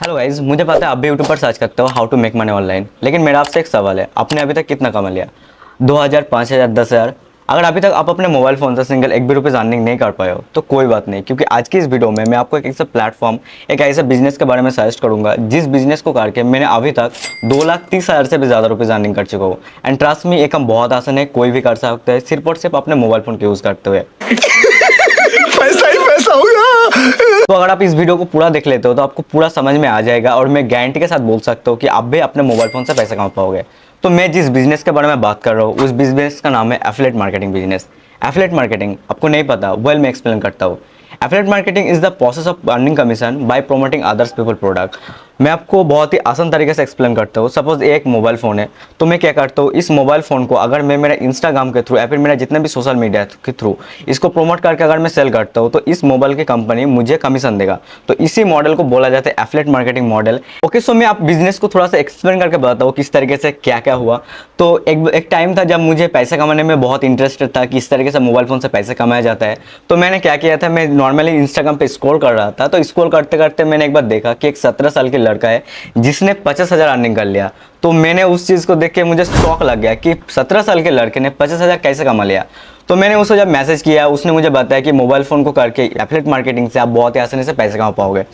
Hello guys, मुझे पता है आप भी यूट्यूब पर सर्च करते हो how to make money online. लेकिन मेरा आपसे एक सवाल है, आपने अभी तक कितना कमा लिया? 2000, 5000, 10,000? अगर अभी तक आप अपने मोबाइल फ़ोन से सिंगल एक भी रुपये अर्निंग नहीं कर पाए हो तो कोई बात नहीं, क्योंकि आज की इस वीडियो में मैं आपको एक ऐसा प्लेटफॉर्म, एक ऐसे बिजनेस के बारे में सजेस्ट करूंगा जिस बिजनेस को करके मैंने अभी तक 2,30,000 से भी ज़्यादा रुपये अर्निंग कर चुका हूँ। एंड ट्रस्ट मी, ये काम बहुत आसान है, कोई भी कर सकता है, सिर्फ और सिर्फ अपने मोबाइल फ़ोन का यूज़ करते हुए। पैसा ही पैसा होगा। तो अगर आप इस वीडियो को पूरा देख लेते हो तो आपको पूरा समझ में आ जाएगा और मैं गारंटी के साथ बोल सकता हूँ कि आप भी अपने मोबाइल फोन से पैसा कमा पाओगे। तो मैं जिस बिजनेस के बारे में बात कर रहा हूँ उस बिजनेस का नाम है affiliate marketing business. Affiliate marketing आपको नहीं पता, वेल मैं एक्सप्लेन करता हूँ। Affiliate marketing is the process of earning commission by promoting others people product. मैं आपको बहुत ही आसान तरीके से एक्सप्लेन करता हूँ। सपोज एक मोबाइल फ़ोन है, तो मैं क्या करता हूँ, इस मोबाइल फ़ोन को अगर मैं मेरा इंस्टाग्राम के थ्रू या फिर मेरा जितने भी सोशल मीडिया के थ्रू इसको प्रमोट करके अगर मैं सेल करता हूँ तो इस मोबाइल की कंपनी मुझे कमीशन देगा। तो इसी मॉडल को बोला जाता है एफिलिएट मार्केटिंग मॉडल। ओके, सो मैं आप बिजनेस को थोड़ा सा एक्सप्लेन करके बताता हूँ किस तरीके से क्या क्या हुआ। तो एक टाइम था जब मुझे पैसे कमाने में बहुत इंटरेस्टेड था कि इस तरीके से मोबाइल फ़ोन से पैसे कमाया जाता है। तो मैंने क्या किया था, मैं नॉर्मली इंस्टाग्राम पे स्क्रॉल कर रहा था, तो स्क्रॉल करते करते मैंने एक बार देखा कि एक 17 साल के लड़का है जिसने 50,000 अर्निंग कर लिया। तो मैंने उस चीज़ को देख के मुझे शौक लग गया कि 17 साल के लड़के ने 50,000 कैसे कमा लिया। तो मैंने उसको जब मैसेज किया, उसने मुझे बताया कि मोबाइल फ़ोन को करके एफिलिएट मार्केटिंग से आप बहुत ही आसानी से पैसे कमा पाओगे।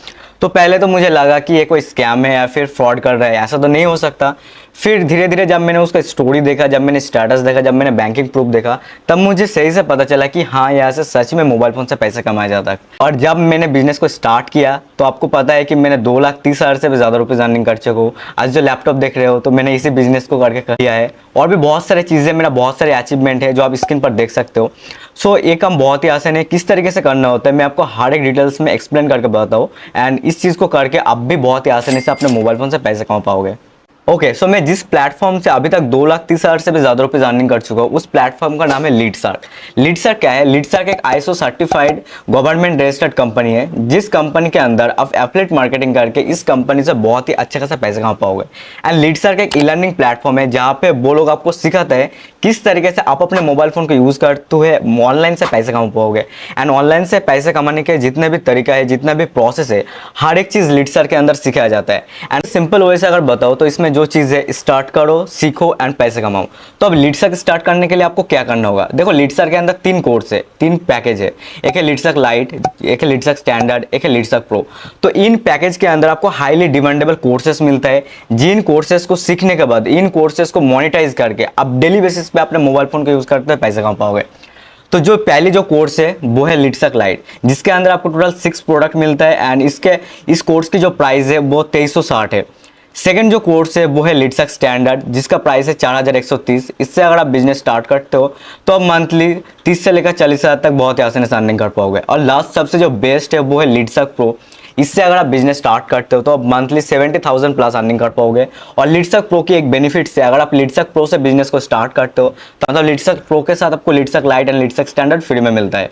तो पहले तो मुझे लगा कि ये कोई स्कैम है या फिर फ्रॉड कर रहा है, ऐसा तो नहीं हो सकता। फिर धीरे धीरे जब मैंने उसका स्टोरी देखा, जब मैंने स्टेटस देखा, जब मैंने बैंकिंग प्रूफ देखा, तब मुझे सही से पता चला कि हाँ, यहाँ से सच में मोबाइल फ़ोन से पैसे कमाया जाता है। और जब मैंने बिजनेस को स्टार्ट किया तो आपको पता है कि मैंने 2,30,000 से भी ज़्यादा रुपये अर्निंग कर चुका हूँ। आज जो लैपटॉप देख रहे हो तो मैंने इसी बिजनेस को करके किया है। और भी बहुत सारी चीज़ें, मेरा बहुत सारे अचीवमेंट है जो आप स्क्रीन पर देख सकते हो। सो ये काम बहुत ही आसान है, किस तरीके से करना होता है मैं आपको हर एक डिटेल्स में एक्सप्लेन करके बताता हूँ। एंड इस चीज़ को करके आप भी बहुत ही आसानी से अपने मोबाइल फ़ोन से पैसे कमा पाओगे। ओके, सो मैं जिस प्लेटफॉर्म से अभी तक 2,30,000 से भी ज़्यादा रुपये अर्निंग कर चुका हूँ उस प्लेटफॉर्म का नाम है लीडसर्क। लीडसर्क क्या है? लीडसर्क एक ISO certified government registered company है, जिस कंपनी के अंदर आप एफिलिएट मार्केटिंग करके इस कंपनी से बहुत ही अच्छे खासा पैसे कमा पाओगे। एंड लीडसर्क एक ई लर्निंग प्लेटफॉर्म है जहाँ पे वो लोग आपको सिखाते हैं किस तरीके से आप अपने मोबाइल फ़ोन को यूज़ करते हुए ऑनलाइन से पैसे कमा पाओगे। एंड ऑनलाइन से पैसे कमाने के जितने भी तरीका है, जितना भी प्रोसेस है, हर एक चीज़ लीडसर्क के अंदर सिखाया जाता है। एंड सिंपल वे से अगर बताओ तो इसमें जो चीज़ है, स्टार्ट करो, सीखो एंड पैसे कमाओ। तो अब लीडसर्क स्टार्ट करने के लिए आपको क्या करना होगा? देखो, लीडसर्क के अंदर 3 कोर्स है, 3 पैकेज है। एक है लीडसर्क लाइट, एक है लीडसर्क स्टैंडर्ड, एक है लीडसर्क प्रो। तो इन पैकेज के अंदर आपको हाईली डिमांडेबल कोर्सेस मिलता है, जिन कोर्सेस को सीखने के बाद, इन कोर्सेस को मोनेटाइज करके आप डेली बेसिस पे अपने मोबाइल फोन को यूज करते हुए पैसे कमा पाओगे। तो जो पहली जो कोर्स है वो है लीडसर्क लाइट, जिसके अंदर आपको टोटल 6 प्रोडक्ट मिलता है। एंड इस कोर्स की जो प्राइस है वो 2360 है। सेकंड जो कोर्स है वो है लीडसर्क स्टैंडर्ड, जिसका प्राइस है 4,130। इससे अगर आप बिजनेस स्टार्ट करते हो तो आप मंथली 30 से लेकर 40,000 तक बहुत ही आसानी से अर्निंग कर पाओगे। और लास्ट सबसे जो बेस्ट है वो है लीडसर्क प्रो। इससे अगर आप बिजनेस स्टार्ट करते हो तो आप मंथली 70,000 प्लस अर्निंग कर पाओगे। और लीडसर्क प्रो की एक बेनिफिट है, अगर आप लीडसर्क प्रो से बिजनेस को स्टार्ट करते हो तो मतलब लीडसर्क प्रो के साथ आपको लीडसर्क लाइट एंड लीडसर्क स्टैंडर्ड फ्री में मिलता है।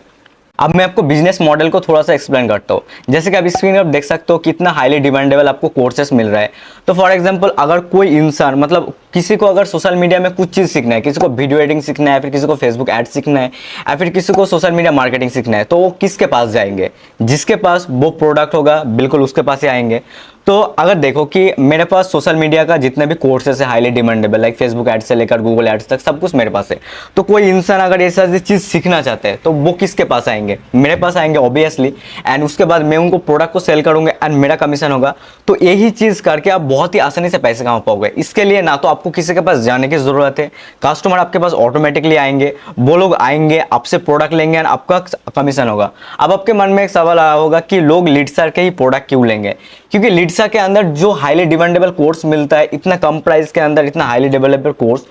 अब मैं आपको बिजनेस मॉडल को थोड़ा सा एक्सप्लेन करता हूँ। जैसे कि आप स्क्रीन पर देख सकते हो कितना हाईली डिमांडेबल आपको कोर्सेस मिल रहा है। तो फॉर एग्जांपल, अगर कोई इंसान, मतलब किसी को अगर सोशल मीडिया में कुछ चीज़ सीखना है, किसी को वीडियो एडिटिंग सीखना है, फिर किसी को फेसबुक एड सीखना है, या फिर किसी को सोशल मीडिया मार्केटिंग सीखना है, तो वो किसके पास जाएंगे? जिसके पास वो प्रोडक्ट होगा बिल्कुल उसके पास ही आएंगे। तो अगर देखो कि मेरे पास सोशल मीडिया का जितने भी कोर्सेस है highly demandable, like Facebook ads से लेकर गूगल एड्स तक सब कुछ मेरे पास है। तो कोई इंसान अगर ऐसा चीज़ सीखना चाहते हैं तो वो किसके पास आएंगे? मेरे पास आएंगे ऑब्वियसली। एंड उसके बाद मैं उनको प्रोडक्ट को सेल करूंगा एंड मेरा कमीशन होगा। तो यही चीज़ करके आप बहुत ही आसानी से पैसे कमा पाओगे। इसके लिए ना तो आपको किसी के पास जाने की जरूरत है, कस्टमर आपके पास ऑटोमेटिकली आएंगे, वो लोग आएंगे, आपसे प्रोडक्ट लेंगे एंड आपका कमीशन होगा। अब आपके मन में एक सवाल आया होगा कि लोग लीडसर्क के ही प्रोडक्ट क्यों लेंगे? क्योंकि लीडसर्क के अंदर जो हाईली डिमांडेबल कोर्स मिलता है, इतना कम प्राइस के अंदर इतना हाईली डिवेलेबल कोर्स,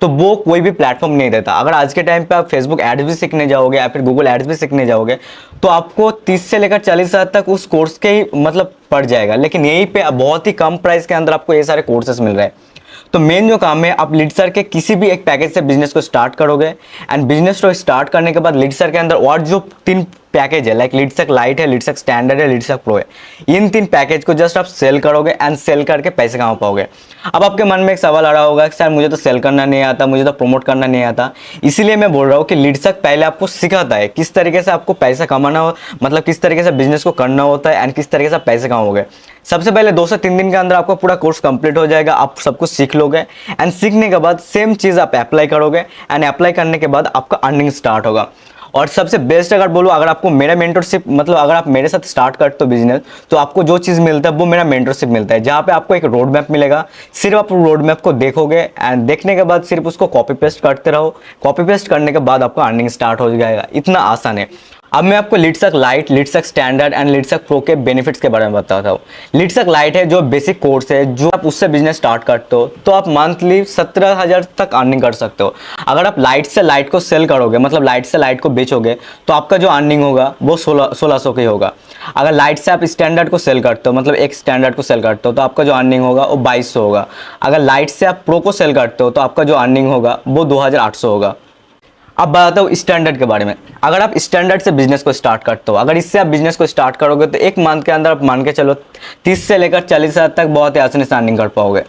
तो वो कोई भी प्लेटफॉर्म नहीं देता। अगर आज के टाइम पे आप फेसबुक एड्स भी सीखने जाओगे या फिर गूगल एड्स भी सीखने जाओगे तो आपको 30 से लेकर 40,000 तक उस कोर्स के ही मतलब पड़ जाएगा। लेकिन यहीं पे बहुत ही कम प्राइस के अंदर आपको ये सारे कोर्सेस मिल रहे हैं। तो मेन जो काम है, आप लीडसर्क के किसी भी एक पैकेज से बिजनेस को स्टार्ट करोगे। एंड बिजनेस को स्टार्ट करने के बाद लीडसर्क के अंदर और जो 3 पैकेज है, लाइक लीडसर्क लाइट है, लीडसर्क स्टैंडर्ड है, लीडसर्क प्रो है, इन 3 पैकेज को जस्ट आप सेल करोगे एंड सेल करके पैसे कमा पाओगे। अब आपके मन में एक सवाल आ रहा होगा कि सर मुझे तो सेल करना नहीं आता, मुझे तो प्रमोट करना नहीं आता। इसीलिए मैं बोल रहा हूँ कि लीडसर्क पहले आपको सिखाता है किस तरीके से आपको पैसा कमाना हो, मतलब किस तरीके से बिजनेस को करना होता है एंड किस तरीके से आप पैसे कमाओगे। सबसे पहले 2 से 3 दिन के अंदर आपका पूरा कोर्स कंप्लीट हो जाएगा, आप सब कुछ सीख लोगे एंड सीखने के बाद सेम चीज़ आप अप्लाई करोगे एंड अप्लाई करने के बाद आपका अर्निंग स्टार्ट होगा। और सबसे बेस्ट अगर बोलूँ, अगर आपको मेरा मेंटरशिप मतलब अगर आप मेरे साथ स्टार्ट करते हो बिजनेस, तो आपको जो चीज़ मिलता है वो मेरा मेंटरशिप मिलता है, जहाँ पे आपको एक रोड मैप मिलेगा। सिर्फ आप रोड मैप को देखोगे एंड देखने के बाद सिर्फ उसको कॉपी पेस्ट करते रहो, कॉपी पेस्ट करने के बाद आपका अर्निंग स्टार्ट हो जाएगा। इतना आसान है। अब मैं आपको लीडसक लाइट, लीडसक स्टैंडर्ड एंड लीडसक प्रो के बेनिफिट्स के बारे में बताता हूँ। लीडसक लाइट है जो बेसिक कोर्स है, जो आप उससे बिजनेस स्टार्ट करते हो तो आप मंथली 17,000 तक अर्निंग कर सकते हो। अगर आप लाइट से लाइट को सेल करोगे, मतलब लाइट से लाइट को बेचोगे, तो आपका जो अर्निंग होगा वो 1600 ही होगा। अगर लाइट से आप स्टैंडर्ड को सेल करते हो, मतलब एक स्टैंडर्ड को सेल करते हो, तो आपका जो अर्निंग होगा वो 2200 होगा। अगर लाइट से आप प्रो को सेल करते हो तो आपका जो अर्निंग होगा वो 2800 होगा। अब बताता हूँ स्टैंडर्ड के बारे में। अगर आप स्टैंडर्ड से बिजनेस को स्टार्ट करते हो, अगर इससे आप बिजनेस को स्टार्ट करोगे तो एक मंथ के अंदर आप मान के चलो 30 से लेकर 40,000 तक बहुत ही आसानी से अर्निंग कर पाओगे।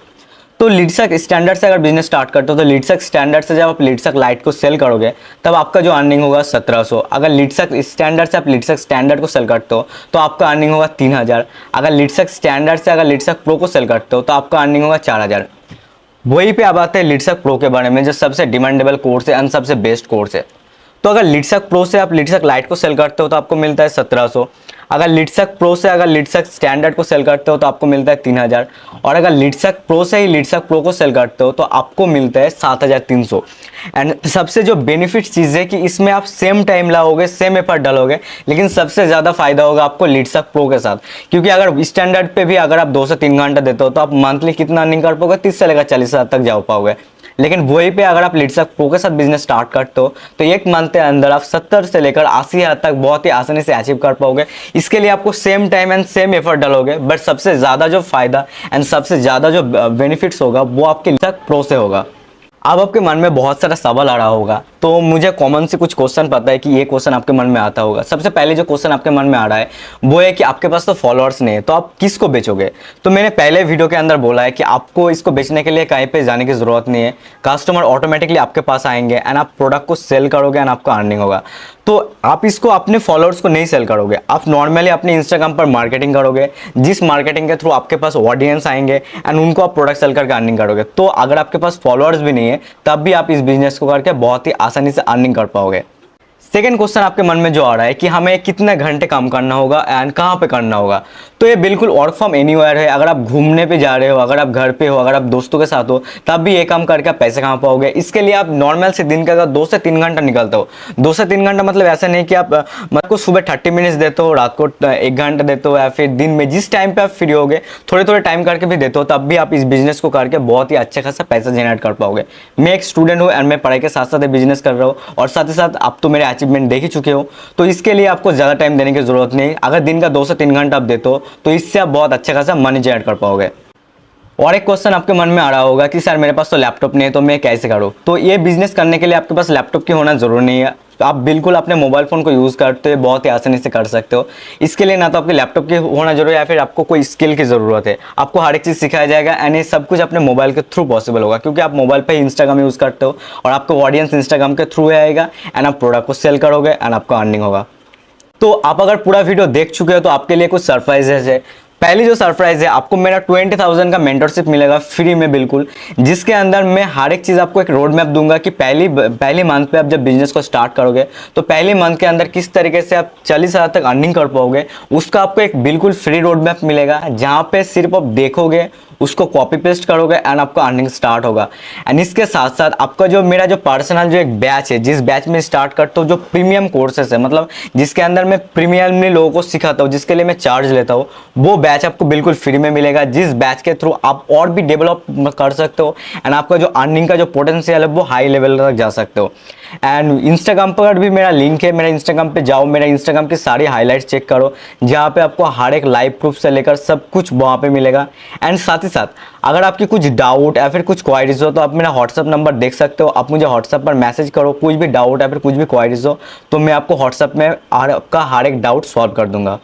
तो लीडसक स्टैंडर्ड से अगर बिजनेस स्टार्ट करते हो तो लीडसक स्टैंडर्ड से जब आप लीडसक लाइट को सेल करोगे तब आपका जो अर्निंग होगा 1700। अगर लीडसक स्टैंडर्ड से आप लीडसक स्टैंडर्ड को सेल करते हो तो आपका अर्निंग होगा 3000। अगर लीडसक स्टैंडर्ड से अगर लीडसक प्रो को सेल करते हो तो आपका अर्निंग होगा 4000। वही पे अब आते हैं लीडसक प्रो के बारे में, जो सबसे डिमांडेबल कोर्स है एंड सबसे बेस्ट कोर्स है। तो अगर लीडसक प्रो से आप लीडसक लाइट को सेल करते हो तो आपको मिलता है 1700। अगर लीडसक प्रो से अगर लीडसक स्टैंडर्ड को सेल करते हो तो आपको मिलता है 3000। और अगर लीडसक प्रो से ही लीडसक प्रो को सेल करते हो तो आपको मिलता है 7300। एंड सबसे जो बेनिफिट चीज़ है कि इसमें आप सेम टाइम लाओगे, सेम एफर्ट डालोगे, लेकिन सबसे ज़्यादा फायदा होगा आपको लीडसक प्रो के साथ। क्योंकि अगर स्टैंडर्ड पे भी अगर आप 2 से 3 घंटा देते हो तो आप मंथली कितना अर्निंग कर पाओगे, 30 से लेकर 40,000 तक जा पाओगे। लेकिन वही पे अगर आप लीडसक प्रो के साथ बिजनेस स्टार्ट करते हो तो एक मंथ के अंदर आप 70 से लेकर 80,000 तक बहुत ही आसानी से अचीव कर पाओगे। इसके लिए आपको same time and same effort डालोगे, बट सबसे ज़्यादा जो फायदा एंड सबसे ज़्यादा जो बेनिफिट्स होगा वो आपके लीडसक प्रो से होगा। अब आपके मन में बहुत सारा सवाल आ रहा होगा, तो मुझे कॉमन से कुछ क्वेश्चन पता है कि ये क्वेश्चन आपके मन में आता होगा। सबसे पहले जो क्वेश्चन आपके मन में आ रहा है वो है कि आपके पास तो फॉलोअर्स नहीं है, तो आप किसको बेचोगे। तो मैंने पहले वीडियो के अंदर बोला है कि आपको इसको बेचने के लिए कहीं पे जाने की ज़रूरत नहीं है। कस्टमर ऑटोमेटिकली आपके पास आएंगे एंड आप प्रोडक्ट को सेल करोगे एंड आपका अर्निंग होगा। तो आप इसको अपने फॉलोअर्स को नहीं सेल करोगे, आप नॉर्मली अपने इंस्टाग्राम पर मार्केटिंग करोगे, जिस मार्केटिंग के थ्रू आपके पास ऑडियंस आएंगे एंड उनको आप प्रोडक्ट सेल करके अर्निंग करोगे। तो अगर आपके पास फॉलोअर्स भी नहीं है तब भी आप इस बिजनेस को करके बहुत ही आसानी से अर्निंग कर पाओगे। सेकेंड क्वेश्चन आपके मन में जो आ रहा है कि हमें कितने घंटे काम करना होगा एंड कहाँ पे करना होगा, तो ये बिल्कुल वर्क फ्रॉम एनीवेयर है। अगर आप घूमने पे जा रहे हो, अगर आप घर पे हो, अगर आप दोस्तों के साथ हो, तब भी ये काम करके आप पैसे कमा पाओगे। इसके लिए आप नॉर्मल से दिन का अगर 2 से 3 घंटा निकलते हो, 2 से 3 घंटा मतलब ऐसा नहीं कि आप मतलब को सुबह 30 मिनट्स देते हो, रात को 1 घंटा देते हो, या फिर दिन में जिस टाइम पे आप फ्री होगे थोड़े थोड़े टाइम करके भी देते हो, तब भी आप इस बिजनेस को करके बहुत ही अच्छा खासा पैसा जनरेट कर पाओगे। मैं एक स्टूडेंट हूँ एंड मैं पढ़ाई के साथ साथ बिजनेस कर रहा हूँ, और साथ ही साथ आप तो मेरे अचीवमेंट देख ही चुके हो, तो इसके लिए आपको ज़्यादा टाइम देने की जरूरत नहीं। अगर दिन का 2 से 3 घंटा आप देते हो तो इससे आप बहुत अच्छा खासा मनी जनरेट कर पाओगे। और एक क्वेश्चन आपके मन में आ रहा होगा कि सर मेरे पास तो लैपटॉप नहीं है, तो मैं कैसे करूँ। तो ये बिजनेस करने के लिए आपके पास लैपटॉप की होना जरूरी नहीं है, तो आप बिल्कुल अपने मोबाइल फ़ोन को यूज़ करते हुए बहुत ही आसानी से कर सकते हो। इसके लिए ना तो आपके लैपटॉप की होना जरूरी है या फिर आपको कोई स्किल की ज़रूरत है। आपको हर एक चीज़ सिखाया जाएगा एंड ये सब कुछ अपने मोबाइल के थ्रू पॉसिबल होगा, क्योंकि आप मोबाइल पे ही इंस्टाग्राम यूज़ करते हो और आपको ऑडियंस इंस्टाग्राम के थ्रू आएगा एंड आप प्रोडक्ट को सेल करोगे एंड आपका अर्निंग होगा। तो आप अगर पूरा वीडियो देख चुके हो तो आपके लिए कुछ सरप्राइजेज है। पहली जो सरप्राइज है, आपको मेरा 20,000 का मेंटरशिप मिलेगा फ्री में बिल्कुल, जिसके अंदर मैं हर एक चीज़ आपको एक रोड मैप दूंगा कि पहली मंथ पे आप जब बिजनेस को स्टार्ट करोगे तो पहले मंथ के अंदर किस तरीके से आप 40,000 तक अर्निंग कर पाओगे, उसका आपको एक बिल्कुल फ्री रोड मैप मिलेगा, जहाँ पे सिर्फ आप देखोगे, उसको कॉपी पेस्ट करोगे एंड आपका अर्निंग स्टार्ट होगा। एंड इसके साथ साथ आपका जो मेरा जो पर्सनल जो एक बैच है, जिस बैच में स्टार्ट करता हूँ, जो प्रीमियम कोर्सेस है, मतलब जिसके अंदर मैं प्रीमियमली लोगों को सिखाता हूँ, जिसके लिए मैं चार्ज लेता हूँ, वो बैच आपको बिल्कुल फ्री में मिलेगा, जिस बैच के थ्रू आप और भी डेवलप कर सकते हो एंड आपका जो अर्निंग का जो पोटेंशियल है वो हाई लेवल तक जा सकते हो। एंड इंस्टाग्राम पर भी मेरा लिंक है, मेरा इंस्टाग्राम पे जाओ, मेरा इंस्टाग्राम की सारी हाईलाइट्स चेक करो, जहाँ पे आपको हर एक लाइव प्रूफ से लेकर सब कुछ वहाँ पे मिलेगा। एंड साथ ही साथ अगर आपकी कुछ डाउट या फिर कुछ क्वायरीज हो तो आप मेरा व्हाट्सअप नंबर देख सकते हो, आप मुझे व्हाट्सअप पर मैसेज करो, कुछ भी डाउट या फिर कुछ भी क्वायरीज हो तो मैं आपको व्हाट्सअप में आपका हर एक डाउट सॉल्व कर दूंगा।